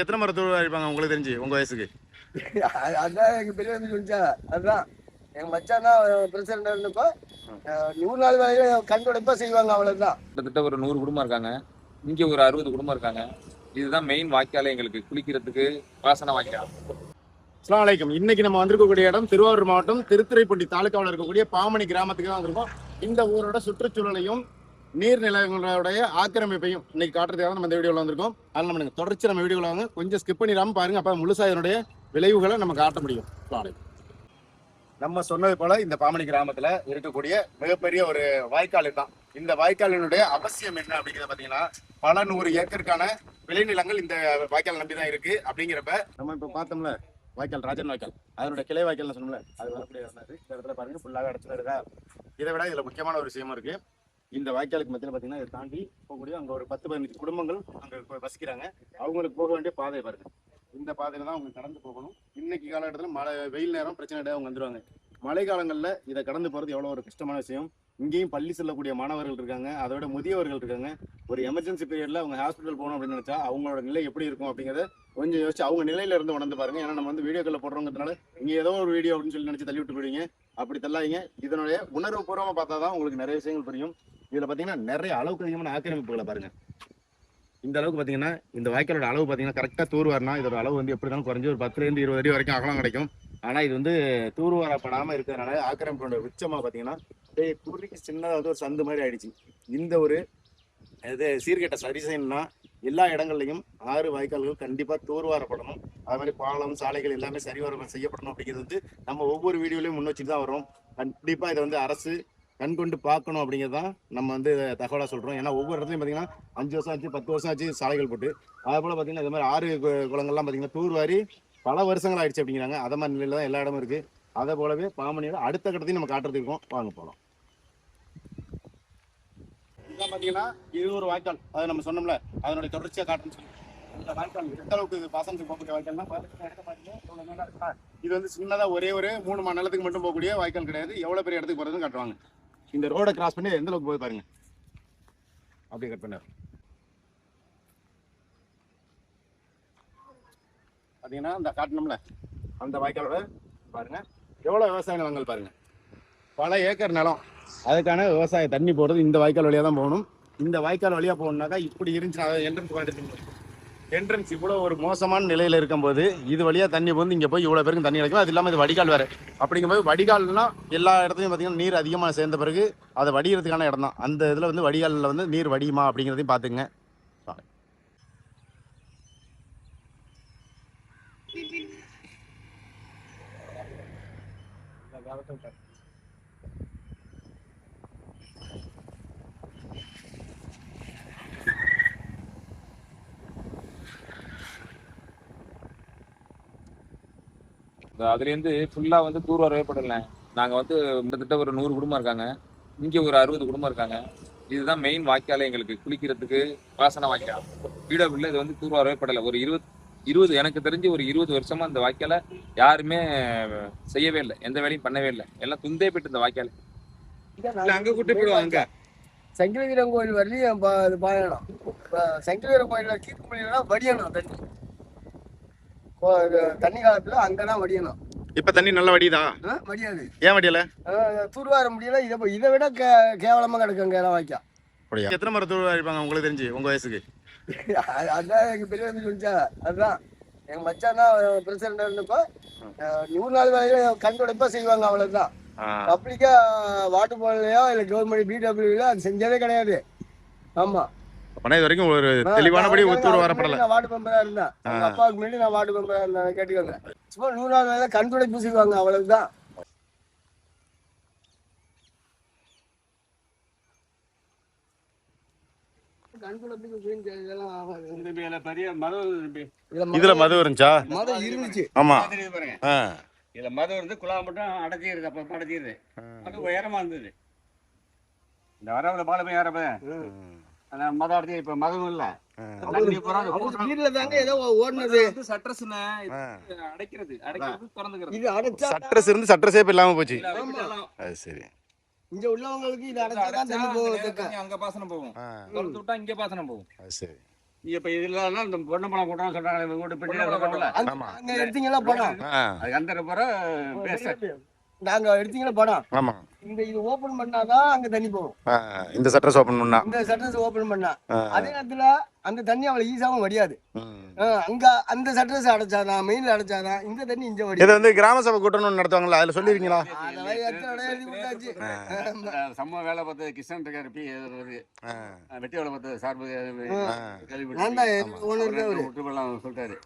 எத்தனை மரத்தூள் அழிப்பாங்க உங்களுக்கு தெரிஞ்சு உங்க வயசுக்கு? அதான் எங்க பெரிய சொல்லிச்சா. அதுதான் எங்க மச்சான் தான் பிரசிடண்ட் இருந்தப்போ 100 நாள் வேலையில கண்துடைப்பா செய்வாங்க, அவ்வளவுதான். கிட்டத்தட்ட ஒரு 100 குடும்பம் இருக்காங்க. இங்க ஒரு 60 குடும்பம் இருக்காங்க. இதுதான் மெயின் வாய்க்காலே எங்களுக்கு குளிக்கிறதுக்கு பாசன வாய்க்கால். அஸ்ஸலாமு அலைக்கும். இன்னைக்கு நம்ம வந்திருக்கக்கூடிய இடம் திருவாரூர் மாவட்டம் திருத்துறைப்பூண்டி தாலுக்காவில் இருக்கக்கூடிய பாமணி கிராமத்துக்கு தான் வந்திருக்கோம். இந்த ஊரோட சுற்றுச்சூழலையும் நீர்நிலைகளுடைய ஆக்கிரமிப்பையும் இன்னைக்கு காட்டுறதுக்காக நம்ம இந்த வீடியோவில் வந்திருக்கோம். அதனால நம்ம தொடர்ச்சி நம்ம வீடியோவில் வாங்க, கொஞ்சம் ஸ்கிப் பண்ணிடாம பாருங்க, அப்போ முழுசா இதனுடைய விளைவுகளை நம்ம காட்ட முடியும். நம்ம சொன்னது போல இந்த பாமணி கிராமத்துல இருக்கக்கூடிய மிகப்பெரிய ஒரு வாய்க்கால் தான். இந்த வாய்க்காலினுடைய அவசியம் என்ன அப்படிங்கிறத பாத்தீங்கன்னா, பல 100 ஏக்கருக்கான விளைநிலங்கள் இந்த வாய்க்கால் நம்பி தான் இருக்கு. அப்படிங்கிறப்ப நம்ம இப்ப பார்த்தோம்ல வாய்க்கால், ராஜன் வாய்க்கால், அதனுடைய கிளை வாய்க்கால் சொன்னோம்ல, அது வரக்கூடிய இந்த இடத்துல பாருங்க ஃபுல்லாக அடைச்சிருக்கா. இதை விட இதுல முக்கியமான ஒரு விஷயமா இருக்கு. இந்த வாய்க்காலுக்கு மத்தியில் பார்த்தீங்கன்னா இதை தாண்டி போகக்கூடிய அங்கே ஒரு 10-15 குடும்பங்கள் அங்கே வசிக்கிறாங்க. அவங்களுக்கு போக வேண்டிய பாதை பாருங்க. இந்த பாதையில தான் அவங்க கடந்து போகணும். இன்னைக்கு காலகட்டத்தில் மழை வெயில் நேரம் பிரச்சனை கிடையாது, அவங்க வந்துடுவாங்க. மழை காலங்களில் இதை கடந்து போகிறது எவ்வளோ ஒரு கஷ்டமான விஷயம். இங்கேயும் பள்ளி செல்லக்கூடிய மாணவர்கள் இருக்காங்க, அதோட முதியவர்கள் இருக்காங்க. ஒரு எமர்ஜென்சி பீரியட்ல அவங்க ஹாஸ்பிட்டல் போகணும் அப்படின்னு நினைச்சா அவங்களோட நிலை எப்படி இருக்கும் அப்படிங்கிறத கொஞ்சம் யோசிச்சு அவங்க நிலையில இருந்து உணர்ந்து பாருங்க. ஏன்னா நம்ம வந்து வீடியோக்களில் போடுறோங்கிறதுனால இங்கே ஏதோ ஒரு வீடியோ அப்படின்னு சொல்லி நினைச்சு தள்ளி விட்டு போயிடுங்க. அப்படி தள்ளாதீங்க. இதனுடைய உணர்வு பூர்வமாக பார்த்தா தான் உங்களுக்கு நிறைய விஷயங்கள் புரியும். இதுல பாத்தீங்கன்னா நிறைய அளவுக்கு அதிகமான ஆக்கிரமிப்புகளை பாருங்க. இந்த அளவுக்கு பாத்தீங்கன்னா இந்த வாய்க்காலோட அளவு பாத்தீங்கன்னா கரெக்டா தூர்வாரினா இதோட அளவு வந்து எப்படி இருந்தாலும் குறைஞ்சி ஒரு 10 to 20 அடி வரைக்கும் அகலம் கிடைக்கும். ஆனா இது வந்து தூர்வாரப்படாம இருக்கிறதுனால ஆக்கிரமிப்போட உச்சமா பாத்தீங்கன்னா குறுக்கு சின்னதாக வந்து ஒரு சந்து மாதிரி ஆயிடுச்சு. இந்த ஒரு சீர்கேட்ட சரி செய்யணும்னா எல்லா இடங்கள்லையும் 6 வாய்க்கால்கள் கண்டிப்பா தூர்வாரப்படணும். அது மாதிரி பாலம், சாலைகள் எல்லாமே சரிவர செய்யப்படணும். அப்படிங்கிறது வந்து நம்ம ஒவ்வொரு வீடியோலையும் முன் வச்சுட்டு தான் வரோம். கண்டிப்பா இதை வந்து அரசு கண் கொண்டு பார்க்கணும் அப்படிங்கிறதான் நம்ம வந்து தகவலாக சொல்கிறோம். ஏன்னா ஒவ்வொரு இடத்துலையும் பார்த்தீங்கன்னா 5 வருஷம் ஆச்சு, 10 வருஷம் ஆச்சு சாலைகள் போட்டு. அதே போல் பார்த்தீங்கன்னா இது மாதிரி 6 குளங்கள்லாம் பார்த்தீங்கன்னா தூர்வாரி பல வருஷங்கள் ஆயிடுச்சு அப்படிங்கிறாங்க. அதை மாதிரி நிலையில தான் எல்லா இடமும் இருக்குது. அதே போலவே பாமணியோட அடுத்த கட்டத்தையும் நம்ம காட்டுறதுக்கு இருக்கோம். வாங்க போகலாம். இதெல்லாம் பார்த்தீங்கன்னா இது ஒரு வாய்க்கால், அதை நம்ம சொன்னோம்ல, அதனுடைய தொடர்ச்சியாக காட்டுன்னு சொல்லி இந்த வாய்க்கால் எந்த அளவுக்கு பாசனத்துக்கு போகக்கூடிய வாய்க்கால்னா பார்த்துட்டு இது வந்து சின்னதாக ஒரே 3 மணி நேரத்துக்கு மட்டும் போகக்கூடிய வாய்க்கால் கிடையாது. எவ்வளோ பெரிய இடத்துக்கு போகிறதுன்னு காட்டுவாங்க. இந்த ரோடை கிராஸ் பண்ணி எந்த அளவுக்கு போய் பாருங்க. அப்படியே கட் பண்ணார் பார்த்தீங்கன்னா இந்த காட்டணும்ல அந்த வாய்க்காலோட பாருங்க எவ்வளோ விவசாய நிலங்கள் பாருங்க. பல ஏக்கர் நிலம், அதுக்கான விவசாய தண்ணி போடுறது இந்த வாய்க்கால் வழியாக தான் போகணும். இந்த வாய்க்கால் வழியாக போகணுன்னாக்கா இப்படி இருந்துச்சு. என்ட்ரன்ஸ் இவ்வளோ ஒரு மோசமான நிலையில் இருக்கும்போது இது வழியாக தண்ணி வந்து இங்கே போய் இவ்வளோ பேருக்கு தண்ணி கிடைக்கும். அது இல்லாமல் இது வடிகால் வேறு. அப்படிங்கும்போது வடிகால்னா எல்லா இடத்துலையும் பார்த்தீங்கன்னா நீர் அதிகமாக சேர்ந்த பிறகு அதை வடிகிறதுக்கான இடம் தான். அந்த இதில் வந்து வடிகாலில் வந்து நீர் வடியுமா அப்படிங்கிறதையும் பார்த்துங்க. அதுலேருந்து ஃபுல்லா வந்து தூர்வாரவே படல. நாங்க வந்து கிட்டத்தட்ட ஒரு 100 குடும்பம் இருக்காங்க. இங்க ஒரு 60 குடும்பம் இருக்காங்க. இதுதான் மெயின் வாய்க்காலே எங்களுக்கு குளிக்கிறதுக்கு பாசன வாய்க்கால். வீடியோக்குள்ள இது வந்து தூர்வாரவே படலை. ஒரு 20 எனக்கு தெரிஞ்சு ஒரு 20 வருஷமா இந்த வாய்க்கால யாருமே செய்யவே இல்லை, எந்த வேலையும் பண்ணவே இல்லை. எல்லாம் துந்தே போயிட்டு இந்த வாய்க்கால அங்க கூட்டு போயிடுவாங்க. சங்கிலி வீரன் கோயில் வரலையும் பாயணும். சங்கிலி வீரன் கோயில கீர்க்கு பண்ணினா வடியணும் தண்ணி காலத்துல அங்கதான் வடியணும். இப்ப தண்ணி நல்லா வடிதா? வடியாது. ஏன் வடியல? தூர்வார முடியல. இதை விட கேவலமா கிடக்குங்க வாய்க்கா. எத்தனை மரத்தூள் அழிப்பாங்க உங்களுக்கு தெரிஞ்சு உங்க வயசுக்கு? அதான் எங்க பெரிய சொல்லிச்சா. அதுதான் எங்க மச்சான் தான் பிரசிடண்ட் இருந்தப்போ 100 நாள் வேலையில கண்துடைப்பா செய்வாங்க, அவ்வளவுதான். பப்ளிக்கா வாட்டர் போர்ட்லயோ இல்ல கவர்மெண்ட் பிடபிள்யூலயோ அது செஞ்சதே கிடையாது. ஆமா, இது வரைக்கும் ஒரு தெளிவானபடி ஒத்துவர வரப்படல. நான் வார்டு மெம்பரா இருந்தேன். அவங்க அப்பாவுக்கு முன்னாடி நான் வார்டு மெம்பரா இருந்தேன். கேட்டுக்கோங்க. சும்மா 100 நாள் வேலை கண்துடைப்பு செய்வாங்க, அவ்வளவுதான். இதுல மது இருந்துச்சா? மது இருந்துச்சு. ஆமா, இதுல மது இருந்து குழா மட்டும் அடைச்சிருது. அப்ப அடைச்சிருது. அது உயரமா இருந்தது. இந்த வரவுல பாலமே ஏறப்ப மத அடைச்சி இப்ப மதமும் இல்ல. ஏதோ ஓடுனது அடைக்கிறது திறந்துக்கிறது. இது அடைச்சா சட்ரஸ் இருந்து சட்ரஸே இல்லாம போச்சு. அது சரி. இங்க உள்ளவங்களுக்கு இது அடைச்சாதான் தண்ணி போகும். அங்க பாசனம் போகும், விட்டா இங்க பாசனம் போகும். அது சரி. இப்ப இதுல இந்த பொன்னம்பலம் கூட்டம் சொல்றாங்க இவங்க வீட்டு பின்னாடி சொல்றாங்கல்ல, ஆமா அங்க எடுத்தீங்களா படம் அதுக்கு அந்த போற பேச நாங்க எடுத்தீங்களா படம் ஆமா இது ஓபன் பண்ணாதான் அங்க தண்ணி போகும். இந்த சட்டர்ஸ் ஓபன் பண்ணா இந்த சட்டர்ஸ் ஓபன் பண்ணா ஆ. அதே நேரத்துல அந்த தண்ணி அவ்வளவு ஈஸாவும் வடியாது. ம். அங்க அந்த சட்டர்ஸ் அடைச்சாதான் மெயின்ல அடைச்சாதான் இந்த தண்ணி இங்க இது வடியும். வந்து கிராம சபை கூட்டணும்னு நடத்துவாங்களா அதுல சொல்லிருக்கீங்களா? அதெல்லாம் எத்தனை இடம் எழுதி கொடுத்தாச்சு. சம்ம வேலை பார்த்து கிருஷ்ணன் இருக்காரு பி வெட்டி வேலை பார்த்து சார்பு நான் தான் ஓனர் தான் அவரு. விட்டுலாம் சொல்லிட்டாரு,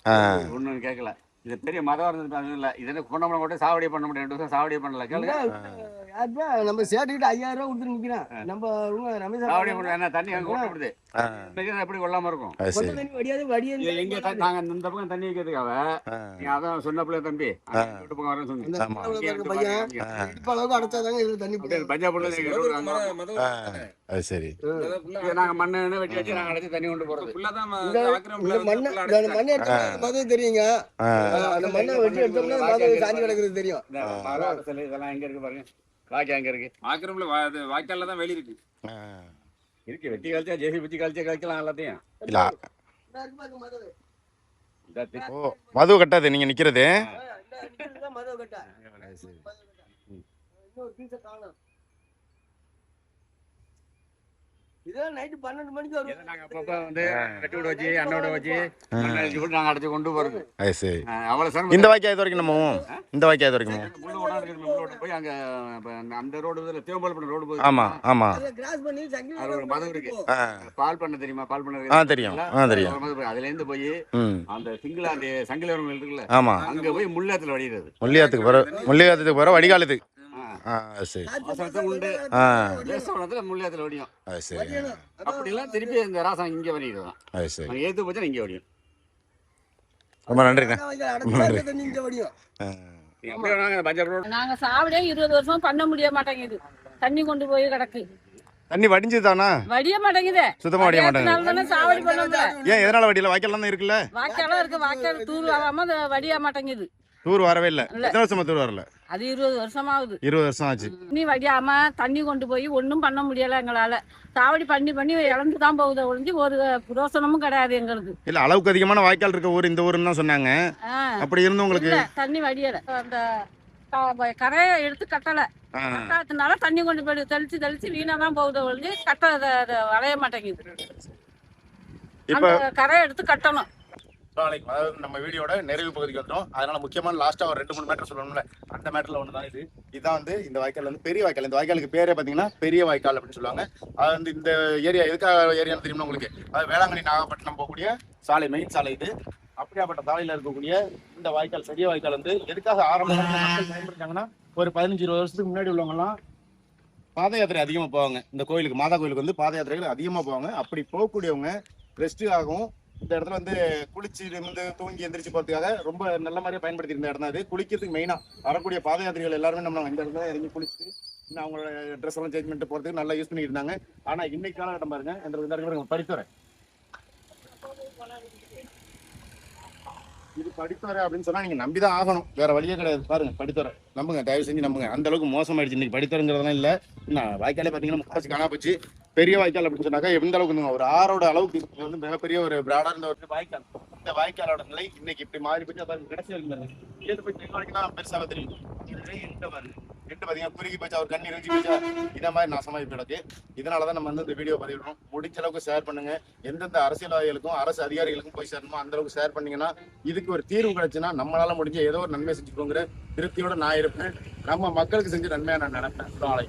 ஒன்றும் கேட்கல. இது பெரிய மதம் இருந்தது இல்லை, இது என்ன பொன்னம்பலம் போட்டு சாவடியே பண்ண முடியும், 2 வருஷம் சாவடியே பண்ணல. கேளுங்க, யாருப்பா நம்ம சேட்டுக்கிட்ட 5000 ரூபா கொடுத்து நிக்கிறேன். நம்ம ரமேஷ் சாவடியே பண்ண என்ன தண்ணி அங்கே கொட்டப்படுது, எப்படி கொள்ளாம இருக்கும். கொட்ட தண்ணி வடியாது வடியாது. இது எங்க நாங்க இந்த பக்கம் தண்ணி வைக்கிறதுக்காக நீங்க அதான் சொன்னப்பல தம்பி வீட்டு பக்கம் வரேன்னு சொன்னீங்க. பையன் இடுப்பு அளவுக்கு அடைச்சாதாங்க இதுல தண்ணி போகும். பஞ்சாப்ல அது சரி. நாங்க மண்ணு வெட்டி வச்சு நாங்க அடைச்சு தண்ணி கொண்டு போறது. இந்த மண்ணை எடுத்தா மது தெரியுங்க. அந்த மண்ணை வெட்டி எடுத்தோம்னா மது சாஞ்சி கிடக்குறது தெரியும். இதெல்லாம் எங்க இருக்கு பாருங்க, வாய்க்கா எங்க இருக்கு, ஆக்கிரமில வாய்க்கால்ல தான் வெளி இருக்கு. இருக்கு வெட்டி கழிச்சா ஜேசி வச்சு கழிச்சா கழிக்கலாம் எல்லாத்தையும். இல்ல ஓ மது கட்டாது நீங்க நிக்கிறது. மது கட்டா இன்னொரு பீஸை காணோம். இதெல்லாம் நைட்டு 12 மணிக்கு வரும். நாங்க அப்பப்ப வந்து வெட்டி விட வச்சு அண்ணோட வச்சு மண்ணை அடிச்சு போட்டு நாங்க அடைச்சு கொண்டு போறது. அது சரி. அவ்வளவு சிரமம். இந்த வாய்க்கா இது வரைக்கும் நம்ம இந்த வாய்க்கா இது வரைக்கும் முள்ளோட போய் அங்க அந்த ரோடு தேவம்பால் பண்ண ரோடு போகுது. ஆமா ஆமா கிராஸ் பண்ணி சங்கிலி அது ஒரு மதம் இருக்கு, பால் பண்ண தெரியுமா, பால் பண்ண தெரியும் தெரியும். அதுல இருந்து போய் அந்த சிங்கிள் அந்த சங்கிலி வரம் இருக்குல்ல, ஆமா அங்க போய் முள்ளாத்துல வடிகிறது. முள்ளியாத்துக்கு போற வடிகாலத்துக்கு. சரி உண்டு முள்ளியாத்துல வடியும். அப்படிலாம் திருப்பி இந்த ராசம் இங்க வடிக்கிறதான். ஏத்து போச்சா இங்க வடியும். ரொம்ப நன்றிண்ணே. நாங்க சாவடியே 20 வருஷம் பண்ண முடிய மாட்டேங்குது, தண்ணி கொண்டு போய் கிடக்கு. தண்ணி வடிஞ்சுதானா? வடிய மாட்டேங்குது, சுத்தமா வடிய மாட்டேங்குது. சாவடி பண்ண முடியல. ஏன் எதனால வடியல? வாய்க்கால் தான் இருக்குல்ல, வாய்க்காலாம் இருக்கு, வாய்க்கால் தூர் ஆகாம வடிய மாட்டேங்குது. தூர் வரவே இல்ல. எத்தனை வருஷமா தூர் வரல? அது 20 வருஷம் ஆகுது. 20 வருஷம் ஆச்சு. தண்ணி வடியாம தண்ணி கொண்டு போய் ஒன்றும் பண்ண முடியல எங்களால. சாவடி பண்ணி இழந்து தான் போகுது ஒழிஞ்சு ஒரு புரோசனமும் கிடையாது எங்களுக்கு. இல்ல அளவுக்கு அதிகமான வாய்க்கால் இருக்க ஊர் இந்த ஊருன்னு தான் சொன்னாங்க. அப்படி இருந்து உங்களுக்கு தண்ணி வடியல, அந்த கரையை எடுத்து கட்டல, கட்டாததுனால தண்ணி கொண்டு போய் தெளிச்சு வீணா தான் போகுது ஒழிஞ்சு கட்ட வளைய மாட்டேங்குது. இப்ப கரையை எடுத்து கட்டணும். அதாவது நம்ம வீடியோட நிறைவு பகுதிக்கு வந்துடும். அதனால முக்கியமான லாஸ்டா ஒரு 2-3 மேட்டர் சொல்லணும்ல, அந்த மேட்டர்ல ஒண்ணுதான் இது. இதான் வந்து இந்த வாய்க்கால் வந்து பெரிய வாய்க்கால். இந்த வாய்க்காலுக்கு பேரே பாத்தீங்கன்னா பெரிய வாய்க்கால் அப்படின்னு சொல்லுவாங்க. அது வந்து இந்த ஏரியா எதுக்காக ஏரியான்னு தெரியுமா உங்களுக்கு? அது வேளாங்கண்ணி நாகப்பட்டினம் போகக்கூடிய சாலை, மெயின் சாலை இது. அப்படியாப்பட்ட சாலையில இருக்கக்கூடிய இந்த வாய்க்கால், பெரிய வாய்க்கால் வந்து எதுக்காக ஆரம்பத்தில் பயன்படுத்தாங்கன்னா, ஒரு 15-20 வருஷத்துக்கு முன்னாடி உள்ளவங்க எல்லாம் பாத யாத்திரை அதிகமா போவாங்க. இந்த கோயிலுக்கு, மாதா கோயிலுக்கு வந்து பாத யாத்திரைகள் அதிகமா போவாங்க. அப்படி போகக்கூடியவங்க ரெஸ்ட்டுக்காகவும் இந்த இடத்துல வந்து குளிச்சு நிமிந்து தூங்கி எந்திரிச்சு போறதுக்காக ரொம்ப நல்ல மாதிரியா பயன்படுத்தி இருந்த இடம் தான் இது. குளிக்கிறதுக்கு மெயினா வரக்கூடிய பாத யாத்திரைகள் எல்லாருமே நம்ம இந்த இடத்துல இறங்கி குளிச்சு இன்னும் அவங்களோட ட்ரெஸ் எல்லாம் சேஞ்ச் பண்ணிட்டு போறதுக்கு நல்லா யூஸ் பண்ணிட்டு இருந்தாங்க. ஆனா இன்னைக்கு காலகட்டம் பாருங்க, இந்த படித்துறை, இது படித்துறை அப்படின்னு சொன்னா நீங்க நம்பிதான் ஆகணும், வேற வழியே கிடையாது. பாருங்க படித்துறை, நம்புங்க, தயவு செஞ்சு நம்புங்க. அந்த அளவுக்கு மோசமாயிடுச்சு இன்னைக்கு படித்துறைங்கிறதெல்லாம் இல்ல. வாய்க்காலே பாத்தீங்கன்னா முக்காசி காணா போச்சு. பெரிய வாய்க்கால் அப்படின்னு சொன்னாக்கா எந்த அளவுக்கு ஒரு ஆறோட அளவுக்கு இது வந்து மிகப்பெரிய ஒரு பிராடா இருந்த ஒரு வாய்க்கால். இந்த வாய்க்காலோட நிலை இன்னைக்கு இப்படி மாறி போச்சு. பாருங்க கடைசி வரைக்கும் போய் வரைக்கும் பெருசாக தெரியும். எட்டு பாத்தீங்கன்னா குறுகி போச்சா, ஒரு கண்ணி இறங்கி போச்சா, இதை மாதிரி நாசமாகி கிடக்கு. இதனாலதான் நம்ம வந்து இந்த வீடியோ பதிவிடுறோம். முடிஞ்ச அளவுக்கு ஷேர் பண்ணுங்க. எந்தெந்த அரசியல்வாதிகளுக்கும் அரசு அதிகாரிகளுக்கும் போய் சேரணுமோ அந்த அளவுக்கு ஷேர் பண்ணீங்கன்னா இதுக்கு ஒரு தீர்வு கிடைச்சுன்னா நம்மளால முடிஞ்ச ஏதோ ஒரு நன்மை செஞ்சுக்கோங்கிற திருப்தியோட நான் இருப்பேன். நம்ம மக்களுக்கு செஞ்ச நன்மையா நான் நினைப்பேன். நாளை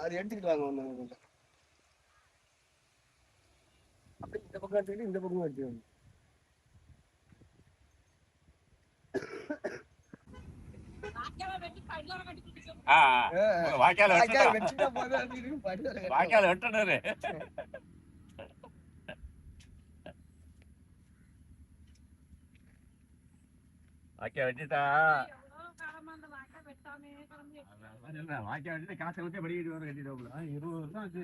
அது எடுத்துக்கிட்டு வாங்க. இந்த பக்கம் எடுத்துக்கிட்டு இந்த பக்கம் எடுத்துக்கோங்க. வாய்க்கால் வெட்டனரு வாய்க்கால் வெட்டிட்டா வாய்க்கால் வெட்டிட்டு காசை வச்சு படிக்கிட்டு வர கட்டிட்டு 20 வருஷம் ஆச்சு.